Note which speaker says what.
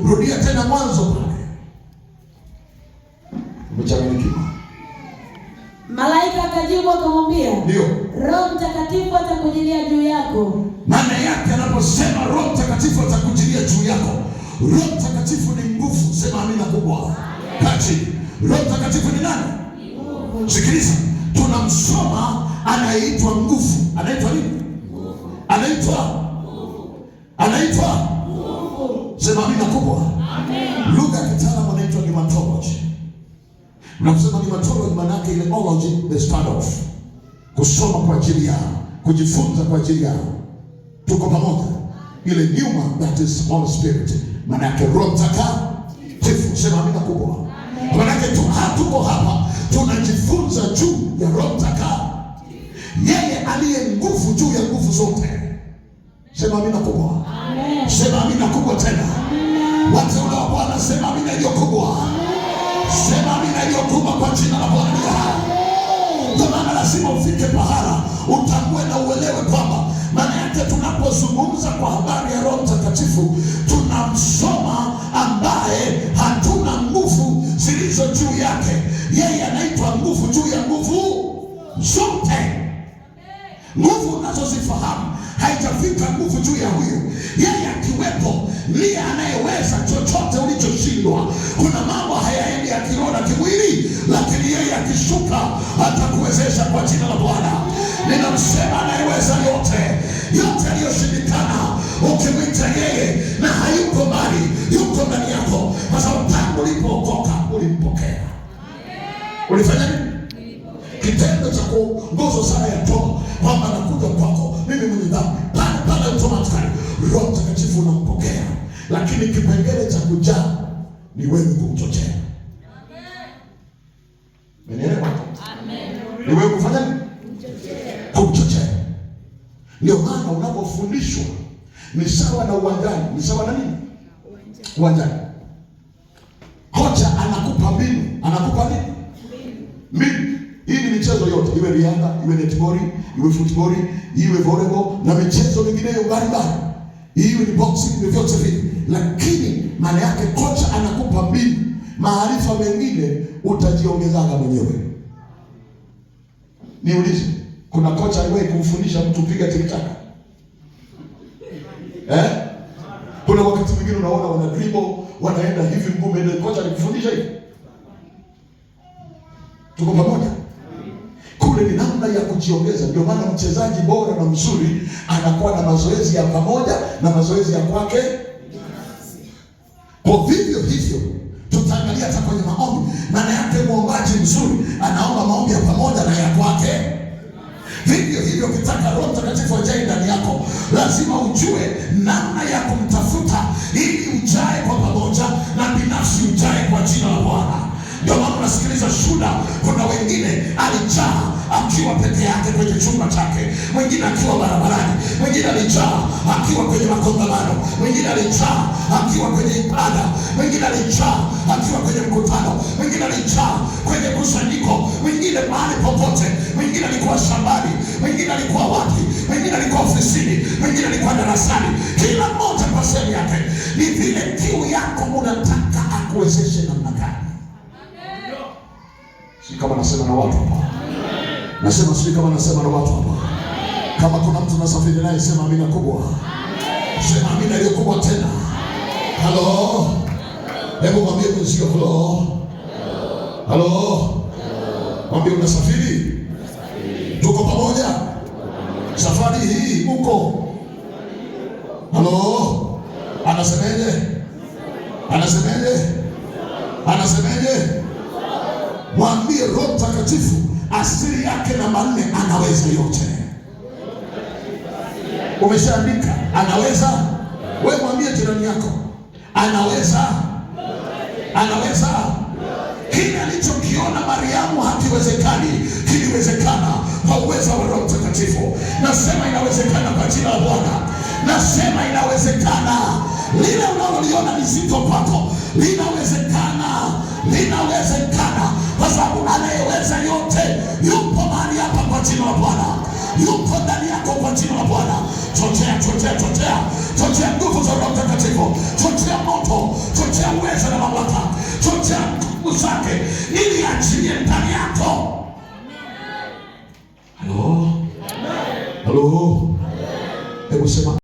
Speaker 1: Rudia tena mwanzo pale. Umechanganyikiwa.
Speaker 2: Malaika akajibu akamwambia,
Speaker 1: ndio,
Speaker 2: Roho Mtakatifu atakujilia juu yako.
Speaker 1: Maana yake anaposema Roho Mtakatifu atakujilia juu yako, Roho Mtakatifu ni nguvu. Sema amina kubwa. Kati Roho Mtakatifu ni nani? Sikiliza, tunamsoma anaitwa nguvu. Anaitwa nini? Anaitwa nguvu. Sema amina kubwa. Amen. Lugha ya kitaalamu anaitwa pneumatology. Unaposema pneumatology, maana yake ile ology, the start of kusoma kwa ajili ya kujifunza kwa ajili ya, tuko pamoja. Ile pneuma, that is Holy Spirit, maana yake Roho Mtakatifu. Sema amina kubwa. Maana yake tuko hapa tunajifunza juu ya Roho Mtakatifu, yeye aliye nguvu juu ya nguvu zote. Sema amina kubwa. Amen. Sema amina kubwa tena. Amen. Wateule wa Bwana, sema amina iliyo kubwa. Sema amina iliyo kubwa kwa jina la Bwana. Kwa maana lazima ufike pahala utambue na uelewe kwamba maana yake tunapozungumza kwa habari ya Roho Mtakatifu tunamsoma ambaye hatuna nguvu zilizo juu yake. Yeye anaitwa nguvu juu ya nguvu zote. Nguvu unazozifahamu haijafika nguvu juu ya huyu. Yeye akiwepo ndiye anayeweza chochote ulichoshindwa. Kuna mambo hayaendi ya kiroho na kimwili, lakini yeye akishuka atakuwezesha kwa jina la Bwana. Ninamsema anayeweza yote aliyoshindikana. Ukimwita yeye na hayuko mbali, yuko ndani yako, kwa sababu tangu ulipookoka ulimpokea. Ulifanya nini? Kitendo cha nguzo sana ya toba, kwamba nakuja kwako mimi mwenye dhambi, pale automatically Roho Mtakatifu unampokea. Lakini kipengele cha kujaa ni wewe kumchochea. Umenielewa? Amen. Ni wewe kufanya nini? Kumchochea. Ndio maana unapofundishwa ni sawa na uwanjani. Ni sawa na nini? Uwanjani. Kocha anakupa mbinu. Anakupa nini? Mbinu. Hii ni michezo yote, iwe riadha, iwe netball, iwe football, iwe volleyball na michezo mingineyo mbalimbali. Iwe ni boxing, ni vyote vile. Lakini maana yake kocha anakupa mbinu. Maarifa mengine utajiongezaga mwenyewe. Niulize, kuna kocha aliwahi kumfundisha mtu piga tikitaka? Kuna wakati mwingine unaona wana dribble, wanaenda hivi mguu mbele, kocha alikufundisha hivi? Tuko pamoja? Kule ni namna ya kujiongeza. Ndio maana mchezaji bora na mzuri anakuwa na mazoezi ya pamoja na mazoezi ya kwake. Kwa vivyo hivyo tutaangalia hata kwenye maombi. Maana yake muombaji mzuri anaomba maombi ya pamoja na ya kwake. Vivyo hivyo ukitaka Roho Mtakatifu ajae ndani yako, lazima ujue namna ya kumtafuta ili ujae kwa pamoja na binafsi ujae kwa jina la Bwana. Ndio maana unasikiliza shuhuda. Kuna wengine alijaa akiwa peke yake kwenye chumba chake, mwingine akiwa barabarani, mwingine alijaa akiwa kwenye makongamano, mwingine alijaa akiwa kwenye ibada, mwingine alijaa akiwa kwenye mkutano, mwingine alijaa kwenye kusanyiko, mwingine mahali popote, mwingine alikuwa shambani, mwingine alikuwa wapi, mwingine alikuwa ofisini, mwingine alikuwa darasani. Kila mmoja kwa sehemu yake. Ni vile kiu yako unataka akuwezeshe namna gani. Si kama nasema na watu hapa. Nasema si kama nasema na watu hapa. Kama kuna mtu nasafiri naye, sema amina kubwa. Sema amina ile kubwa tena. Halo. Hebu mwambie mwenzio halo. Halo. Mwambie unasafiri. Tuko pamoja. Safari hii uko. Halo. Anasemeje? Mwambie Roho Mtakatifu asili yake namba 4, anaweza yote. Umeshaandika anaweza? Wewe mwambie jirani yako anaweza. Kile alichokiona Mariamu hakiwezekani, kiliwezekana kwa uwezo wa Roho Mtakatifu. Nasema inawezekana kwa jina la Bwana. Nasema inawezekana. Lile unaloliona ni zito kwako, linawezekana. Kwa sababu anayeweza yote yupo mahali hapa kwa jina la Bwana. Yupo ndani yako kwa jina la Bwana. chochea nguvu za Roho Mtakatifu, chochea moto, chochea uwezo na mamlaka, chochea nguvu zake ili achilie ndani yako. Halo, hebu sema